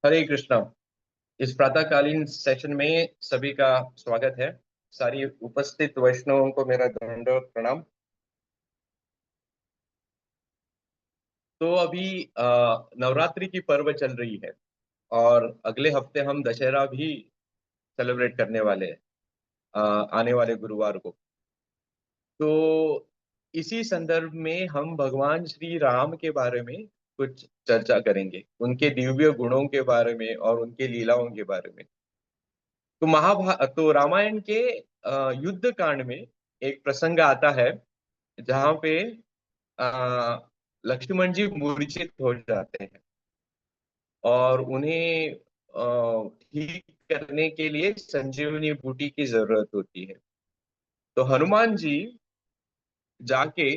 हरे कृष्णा। इस प्रातःकालीन सेशन में सभी का स्वागत है। सारी उपस्थित वैष्णवों को मेरा दंडवत प्रणाम। तो अभी नवरात्रि की पर्व चल रही है और अगले हफ्ते हम दशहरा भी सेलिब्रेट करने वाले हैं, आने वाले गुरुवार को। तो इसी संदर्भ में हम भगवान श्री राम के बारे में कुछ चर्चा करेंगे, उनके दिव्य गुणों के बारे में और उनके लीलाओं के बारे में। तो रामायण के युद्ध कांड में एक प्रसंग आता है जहाँ पे अ, लक्ष्मण जी मूर्छित हो जाते हैं और उन्हें ठीक करने के लिए संजीवनी बूटी की जरूरत होती है। तो हनुमान जी जाके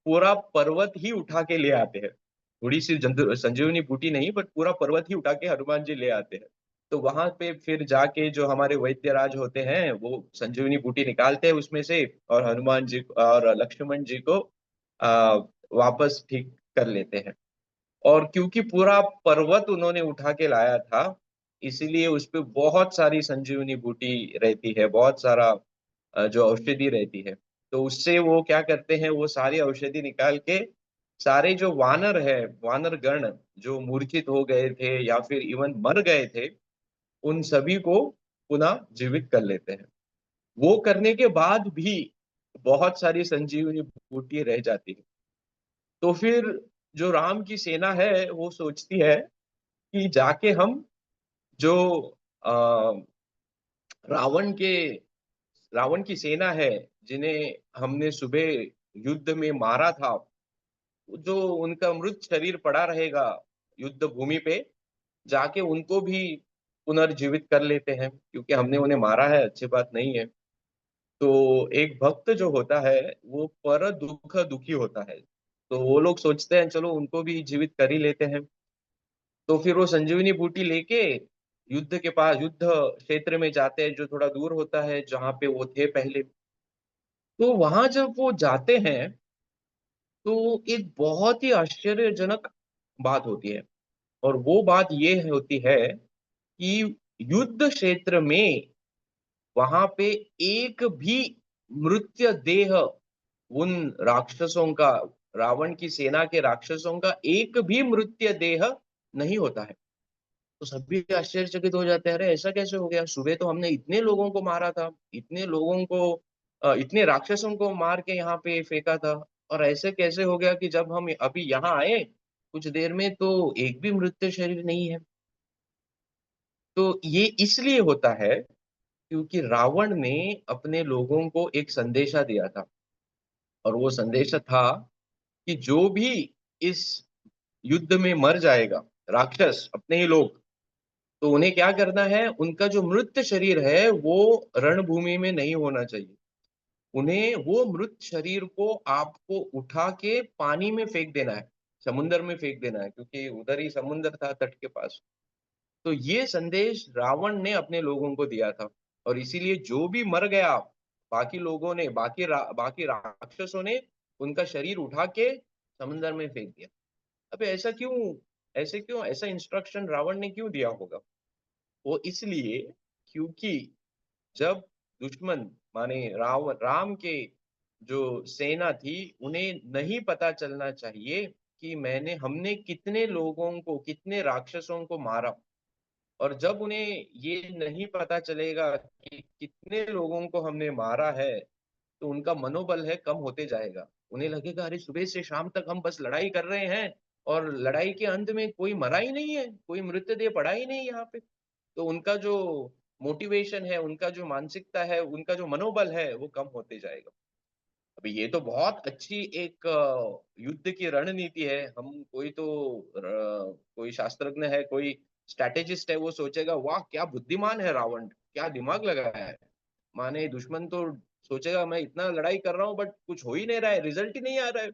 पूरा पर्वत ही उठा के ले आते हैं। थोड़ी सी संजीवनी बूटी नहीं, पर पूरा पर्वत ही उठा के हनुमान जी ले आते हैं। तो वहां पे फिर जाके जो हमारे वैद्यराज होते हैं वो संजीवनी बूटी निकालते हैं उसमें से, और हनुमान जी और लक्ष्मण जी को आ, वापस ठीक कर लेते हैं। और क्योंकि पूरा पर्वत उन्होंने उठा के लाया था, इसीलिए उस पे बहुत सारी संजीवनी बूटी रहती है, बहुत सारा जो औषधि रहती है। तो उससे वो क्या करते हैं, वो सारी औषधि निकाल के सारे जो वानर है, वानर गण जो मूर्छित हो गए थे या फिर इवन मर गए थे, उन सभी को पुनः जीवित कर लेते हैं। वो करने के बाद भी बहुत सारी संजीवनी बूटी रह जाती है। तो फिर जो राम की सेना है वो सोचती है कि जाके हम जो आ, रावण के रावण की सेना है, जिन्हें हमने सुबह युद्ध में मारा था, जो उनका मृत शरीर पड़ा रहेगा युद्ध भूमि पे, जाके उनको भी पुनर्जीवित कर लेते हैं, क्योंकि हमने उन्हें मारा है, अच्छी बात नहीं है। तो एक भक्त जो होता है वो पर दुख दुखी होता है, तो वो लोग सोचते हैं चलो उनको भी जीवित कर ही लेते हैं। तो फिर वो संजीवनी बूटी लेके युद्ध के पास, युद्ध क्षेत्र में जाते हैं, जो थोड़ा दूर होता है जहाँ पे वो थे पहले। तो वहां जब वो जाते हैं तो एक बहुत ही आश्चर्यजनक बात होती है, और वो बात ये होती है कि युद्ध क्षेत्र में वहां पे एक भी मृत्य देह उन राक्षसों का, रावण की सेना के राक्षसों का एक भी मृत्य देह नहीं होता है। तो सभी आश्चर्यचकित हो जाते हैं, अरे ऐसा कैसे हो गया, सुबह तो हमने इतने लोगों को मारा था, इतने लोगों को इतने राक्षसों को मार के यहाँ पे फेंका था, और ऐसे कैसे हो गया कि जब हम अभी यहाँ आए कुछ देर में तो एक भी मृत्यु शरीर नहीं है। तो ये इसलिए होता है क्योंकि रावण ने अपने लोगों को एक संदेशा दिया था, और वो संदेशा था कि जो भी इस युद्ध में मर जाएगा, राक्षस अपने ही लोग, तो उन्हें क्या करना है, उनका जो मृत शरीर है वो रणभूमि में नहीं होना चाहिए। उन्हें वो मृत शरीर को आपको उठा के पानी में फेंक देना है, समुन्द्र में फेंक देना है, क्योंकि उधर ही समुन्द्र था तट के पास। तो ये संदेश रावण ने अपने लोगों को दिया था, और इसीलिए जो भी मर गया, बाकी लोगों ने, बाकी राक्षसों ने उनका शरीर उठा के समुन्द्र में फेंक दिया। अब ऐसा इंस्ट्रक्शन रावण ने क्यों दिया होगा? वो इसलिए क्योंकि जब दुश्मन, माने राम के जो सेना थी, उन्हें नहीं पता चलना चाहिए कि हमने कितने लोगों को, कितने राक्षसों को मारा। और जब उन्हें ये नहीं पता चलेगा कि कितने लोगों को हमने मारा है, तो उनका मनोबल है कम होते जाएगा। उन्हें लगेगा अरे सुबह से शाम तक हम बस लड़ाई कर रहे हैं, और लड़ाई के अंत में कोई मरा ही नहीं है, कोई मृतदेह पड़ा ही नहीं यहाँ पे। तो उनका जो मोटिवेशन है, उनका जो मानसिकता है, उनका जो मनोबल है वो कम होते जाएगा। अभी ये तो बहुत अच्छी एक युद्ध की रणनीति है। हम कोई तो कोई शास्त्रज्ञ है, कोई स्ट्रैटेजिस्ट है, वो सोचेगा वाह क्या बुद्धिमान है रावण, क्या दिमाग लगाया है। माने दुश्मन तो सोचेगा मैं इतना लड़ाई कर रहा हूँ बट कुछ हो ही नहीं रहा है, रिजल्ट ही नहीं आ रहा है।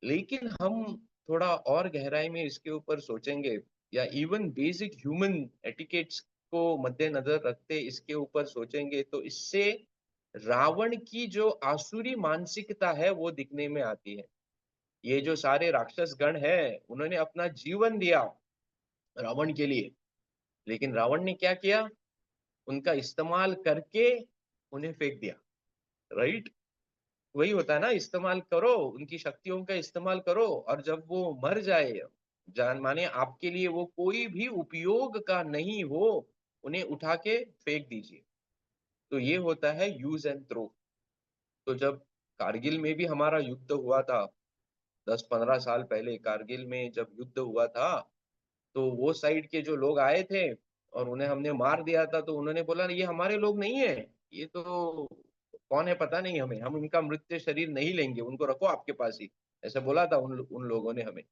लेकिन हम थोड़ा और गहराई में इसके ऊपर सोचेंगे, या इवन बेसिक ह्यूमन एटिकेट्स को मद्देनजर रखते इसके ऊपर सोचेंगे, तो इससे रावण की जो आसुरी मानसिकता है वो दिखने में आती है। ये जो सारे राक्षस गण हैं, उन्होंने अपना जीवन दिया रावण के लिए। लेकिन रावण ने क्या किया? उनका इस्तेमाल करके उन्हें फेंक दिया, राइट? वही होता है ना, इस्तेमाल करो, उनकी शक्तियों का इस्तेमाल करो, और जब वो मर जाए, जान माने आपके लिए वो कोई भी उपयोग का नहीं हो, उन्हें उठा के फेंक दीजिए। तो ये होता है यूज एंड थ्रो। तो जब कारगिल में भी हमारा युद्ध हुआ था, 10-15 साल पहले कारगिल में जब युद्ध हुआ था, तो वो साइड के जो लोग आए थे और उन्हें हमने मार दिया था, तो उन्होंने बोला ये हमारे लोग नहीं है, ये तो कौन है पता नहीं हमें, हम उनका मृत शरीर नहीं लेंगे, उनको रखो आपके पास ही, ऐसा बोला था उन लोगों ने हमें।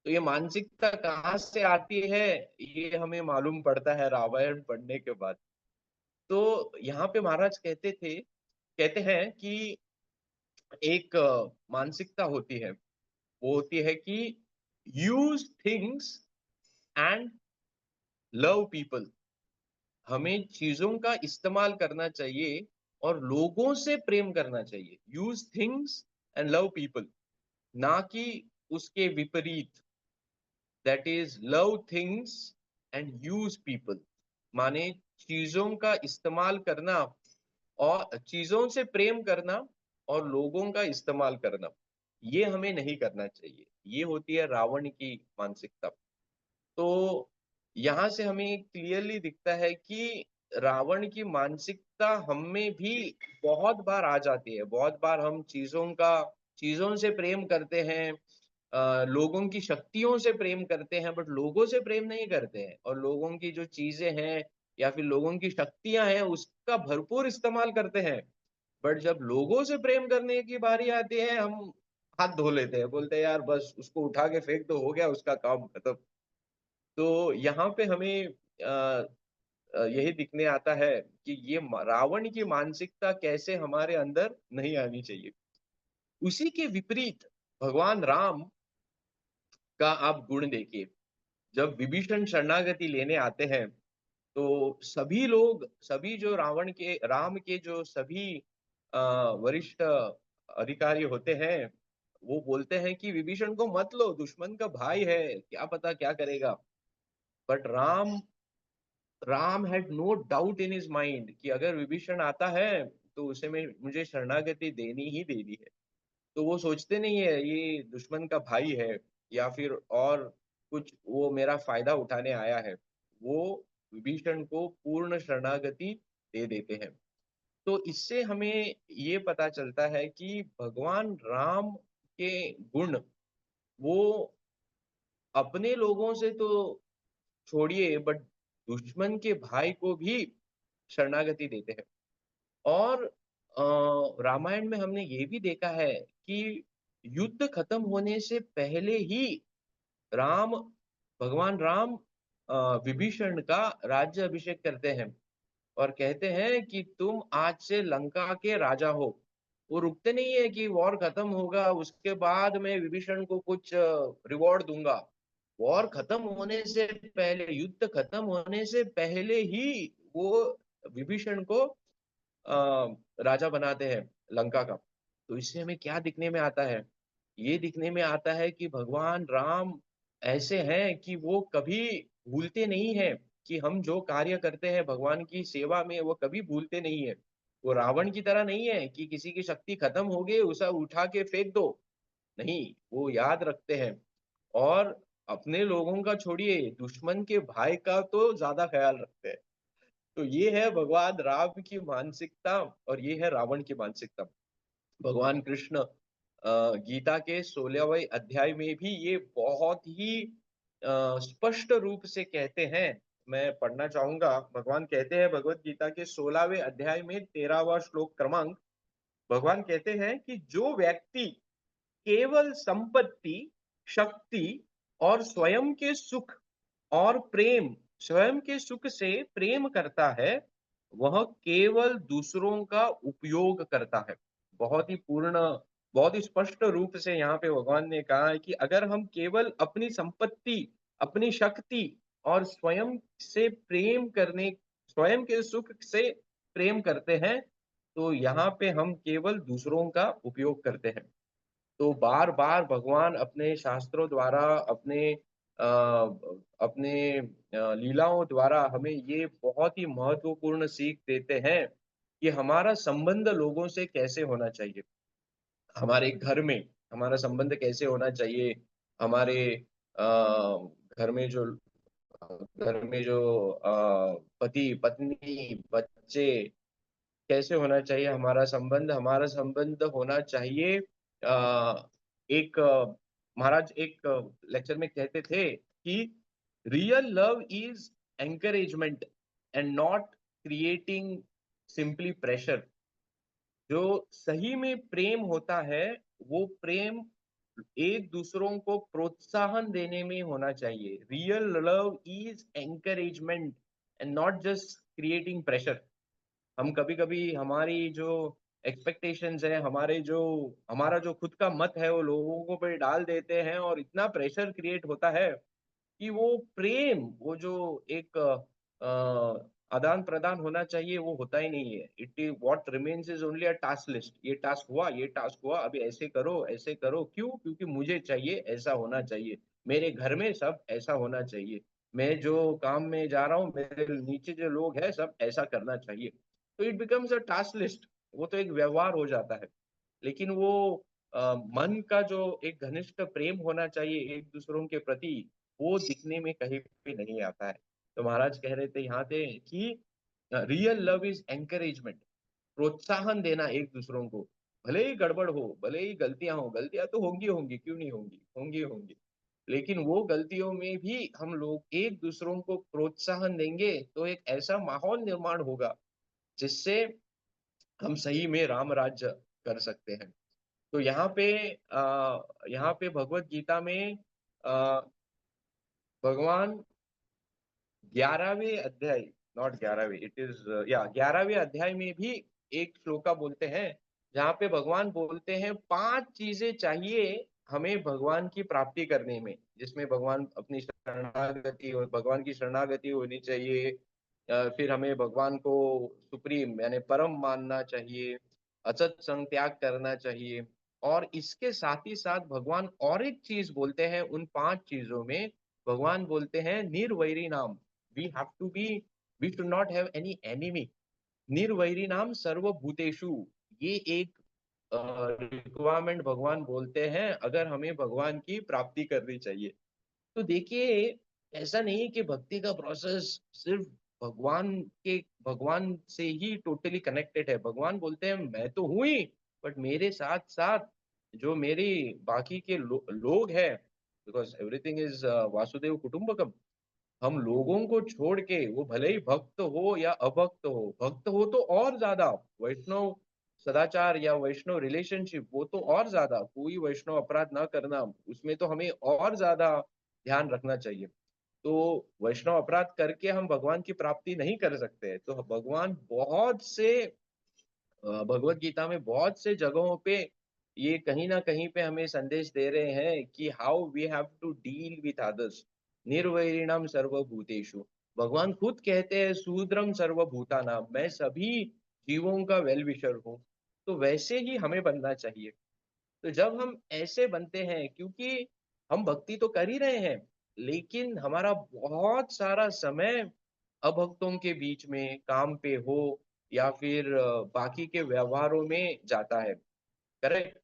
तो ये मानसिकता कहाँ से आती है, ये हमें मालूम पड़ता है रामायण पढ़ने के बाद। तो यहाँ पे महाराज कहते हैं कि एक मानसिकता होती है, वो होती है कि use things and love people. हमें चीजों का इस्तेमाल करना चाहिए और लोगों से प्रेम करना चाहिए। Use things and love people, ना कि उसके विपरीत, that is love things and use people. माने चीजों का इस्तेमाल करना और चीजों से प्रेम करना और लोगों का इस्तेमाल करना, ये हमें नहीं करना चाहिए। ये होती है रावण की मानसिकता। तो यहाँ से हमें क्लियरली दिखता है कि रावण की मानसिकता हम में भी बहुत बार आ जाती है। बहुत बार हम चीजों से प्रेम करते हैं, लोगों की शक्तियों से प्रेम करते हैं, बट लोगों से प्रेम नहीं करते हैं, और लोगों की जो चीजें हैं या फिर लोगों की शक्तियां हैं उसका भरपूर इस्तेमाल करते हैं। बट जब लोगों से प्रेम करने की बारी आती है, हम हाथ धो लेते हैं, बोलते हैं यार बस उसको उठा के फेंक दो, हो गया उसका काम खत्म। तो यहाँ पे हमें यही दिखने आता है कि ये रावण की मानसिकता कैसे हमारे अंदर नहीं आनी चाहिए। उसी के विपरीत भगवान राम का आप गुण देखिए। जब विभीषण शरणागति लेने आते हैं, तो सभी लोग, सभी जो राम के जो सभी अ, वरिष्ठ अधिकारी होते हैं, वो बोलते हैं कि विभीषण को मत लो, दुश्मन का भाई है, क्या पता क्या करेगा। But Ram had no doubt in his mind कि अगर विभीषण आता है तो उसे मुझे शरणागति देनी ही देनी है। तो वो सोचते नहीं है ये दुश्मन का भाई है या फिर और कुछ, वो मेरा फायदा उठाने आया है। वो विभीषण को पूर्ण शरणागति दे देते हैं। तो इससे हमें ये पता चलता है कि भगवान राम के गुण, वो अपने लोगों से तो छोड़िए, बट दुश्मन के भाई को भी शरणागति देते हैं। और रामायण में हमने ये भी देखा है कि युद्ध खत्म होने से पहले ही राम भगवान राम विभीषण का राज्य अभिषेक करते हैं और कहते हैं कि तुम आज से लंका के राजा हो। वो रुकते नहीं है कि वॉर खत्म होगा उसके बाद मैं विभीषण को कुछ रिवॉर्ड दूंगा। वॉर खत्म होने से पहले, युद्ध खत्म होने से पहले ही वो विभीषण को राजा बनाते हैं लंका का। तो इससे हमें क्या दिखने में आता है? ये दिखने में आता है कि भगवान राम ऐसे हैं कि वो कभी भूलते नहीं है कि हम जो कार्य करते हैं भगवान की सेवा में, वो कभी भूलते नहीं है। वो रावण की तरह नहीं है कि किसी की शक्ति खत्म हो गई उसे उठा के फेंक दो। नहीं, वो याद रखते हैं। और अपने लोगों का छोड़िए, दुश्मन के भाई का तो ज्यादा ख्याल रखते हैं। तो ये है भगवान राम की मानसिकता और ये है रावण की मानसिकता। भगवान कृष्ण गीता के 16वें अध्याय में भी ये बहुत ही स्पष्ट रूप से कहते हैं। मैं पढ़ना चाहूंगा। भगवान कहते हैं भगवत गीता के 16वें अध्याय में 13वां श्लोक क्रमांक, भगवान कहते हैं कि जो व्यक्ति केवल संपत्ति, शक्ति और स्वयं के सुख से प्रेम करता है, वह केवल दूसरों का उपयोग करता है। बहुत ही पूर्ण, बहुत ही स्पष्ट रूप से यहाँ पे भगवान ने कहा है कि अगर हम केवल अपनी संपत्ति, अपनी शक्ति और स्वयं के सुख से प्रेम करते हैं, तो यहाँ पे हम केवल दूसरों का उपयोग करते हैं। तो बार बार भगवान अपने शास्त्रों द्वारा, अपने अपने लीलाओं द्वारा हमें ये बहुत ही महत्वपूर्ण सीख देते हैं कि हमारा संबंध लोगों से कैसे होना चाहिए। हमारे घर में हमारा संबंध कैसे होना चाहिए, हमारे घर में जो पति-पत्नी, बच्चे कैसे होना चाहिए हमारा संबंध होना चाहिए एक महाराज एक लेक्चर में कहते थे कि real love is encouragement and not creating simply pressure. जो सही में प्रेम होता है, वो प्रेम एक दूसरों को प्रोत्साहन देने में होना चाहिए। Real love is encouragement and not just creating pressure. हम कभी-कभी हमारी जो एक्सपेक्टेशंस है, हमारा जो खुद का मत है, वो लोगों को पे डाल देते हैं और इतना प्रेशर क्रिएट होता है कि वो प्रेम, वो जो एक आदान-प्रदान होना चाहिए, वो होता ही नहीं है। It is what remains is only a task list. ये टास्क हुआ, अभी ऐसे करो, ऐसे करो। क्यों? क्योंकि मुझे चाहिए, ऐसा होना चाहिए। मेरे घर में सब ऐसा होना चाहिए। मैं जो काम में जा रहा हूँ, मेरे नीचे जो लोग हैं, सब ऐसा करना चाहिए। तो it becomes a task list. वो तो एक व्यवहार हो जाता है। लेकिन वो मन का जो एक घनिष्ठ प्रेम होना चाहिए एक दूसरों के प्रति, वो दिखने में कहीं पे नहीं आता है। तो महाराज कह रहे थे यहाँ पे कि रियल लव इज एनकरेजमेंट, प्रोत्साहन देना एक दूसरों को। भले ही गड़बड़ हो, भले ही गलतियां हो, गलतियां तो होंगी होंगी, क्यों नहीं होंगी, होंगी होंगी। लेकिन वो गलतियों में भी हम लोग एक दूसरों को प्रोत्साहन देंगे तो एक ऐसा माहौल निर्माण होगा जिससे हम सही में राम राज्य कर सकते हैं। तो यहाँ पे भगवत गीता में अ, भगवान 11वें अध्याय, नॉट 11वें, इट इज या 11वें अध्याय में भी एक श्लोका बोलते हैं, जहाँ पे भगवान बोलते हैं 5 चीजें चाहिए हमें भगवान की प्राप्ति करने में, जिसमें भगवान की शरणागति होनी चाहिए। फिर हमें भगवान को सुप्रीम यानी परम मानना चाहिए, अचत संग त्याग करना चाहिए। और इसके साथ ही साथ भगवान और एक चीज बोलते हैं, उन 5 चीजों में भगवान बोलते हैं निर्वैरी नाम। we have to be we should not have any enemy। निर्वैरी नाम सर्वभूतेषु, ये एक रिक्वायरमेंट भगवान बोलते हैं अगर हमें भगवान की प्राप्ति करनी चाहिए। तो देखिए, ऐसा नहीं है कि भक्ति का प्रोसेस सिर्फ भगवान से ही टोटली कनेक्टेड है। भगवान बोलते हैं मैं तो हूं ही, बट मेरे साथ साथ जो मेरी बाकी के लोग हैं, बिकॉज एवरीथिंग इज वासुदेव कुटुंबकम। हम लोगों को छोड़ के, वो भले ही भक्त हो या अभक्त हो, भक्त हो तो और ज्यादा वैष्णव सदाचार या वैष्णव रिलेशनशिप, वो तो और ज्यादा कोई वैष्णव अपराध ना करना, उसमें तो हमें और ज्यादा ध्यान रखना चाहिए। तो वैष्णव अपराध करके हम भगवान की प्राप्ति नहीं कर सकते। तो भगवान भगवत गीता में बहुत से जगहों पे ये कहीं ना कहीं पे हमें संदेश दे रहे हैं कि how we have to deal with others. निर्वैरिणम सर्वभूतेषु, भगवान खुद कहते हैं शूद्रम सर्वभूतानाम, मैं सभी जीवों का वेल विशर हूँ। तो वैसे ही हमें बनना चाहिए। तो जब हम ऐसे बनते हैं, क्योंकि हम भक्ति तो कर ही रहे हैं, लेकिन हमारा बहुत सारा समय अभक्तों के बीच में काम पे हो या फिर बाकी के व्यवहारों में जाता है। करेक्ट।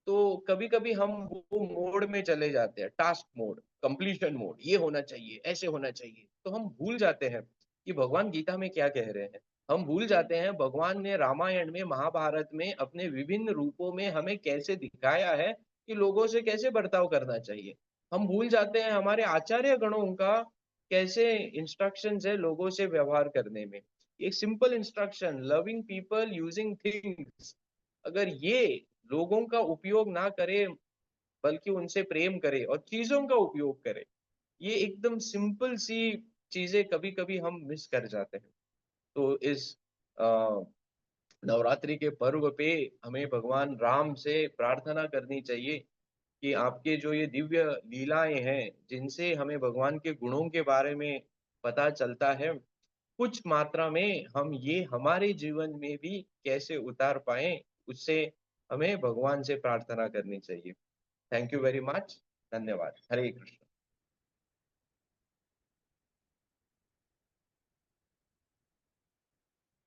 तो कभी कभी हम वो मोड में चले जाते हैं, टास्क मोड, कंप्लीशन मोड, ये होना चाहिए, ऐसे होना चाहिए। तो हम भूल जाते हैं कि भगवान गीता में क्या कह रहे हैं। हम भूल जाते हैं भगवान ने रामायण में, महाभारत में अपने विभिन्न रूपों में हमें कैसे दिखाया है कि लोगों से कैसे बर्ताव करना चाहिए। हम भूल जाते हैं हमारे आचार्य गणों का कैसे इंस्ट्रक्शंस है लोगों से व्यवहार करने में। एक simple instruction, loving people using things, अगर ये लोगों का उपयोग ना करे बल्कि उनसे प्रेम करे और चीजों का उपयोग करे, ये एकदम सिंपल सी चीजें कभी कभी हम मिस कर जाते हैं। तो इस नवरात्रि के पर्व पे हमें भगवान राम से प्रार्थना करनी चाहिए कि आपके जो ये दिव्य लीलाएं हैं, जिनसे हमें भगवान के गुणों के बारे में पता चलता है, कुछ मात्रा में हम ये हमारे जीवन में भी कैसे उतार पाए, उससे हमें भगवान से प्रार्थना करनी चाहिए। Thank you very much. धन्यवाद। हरे कृष्ण।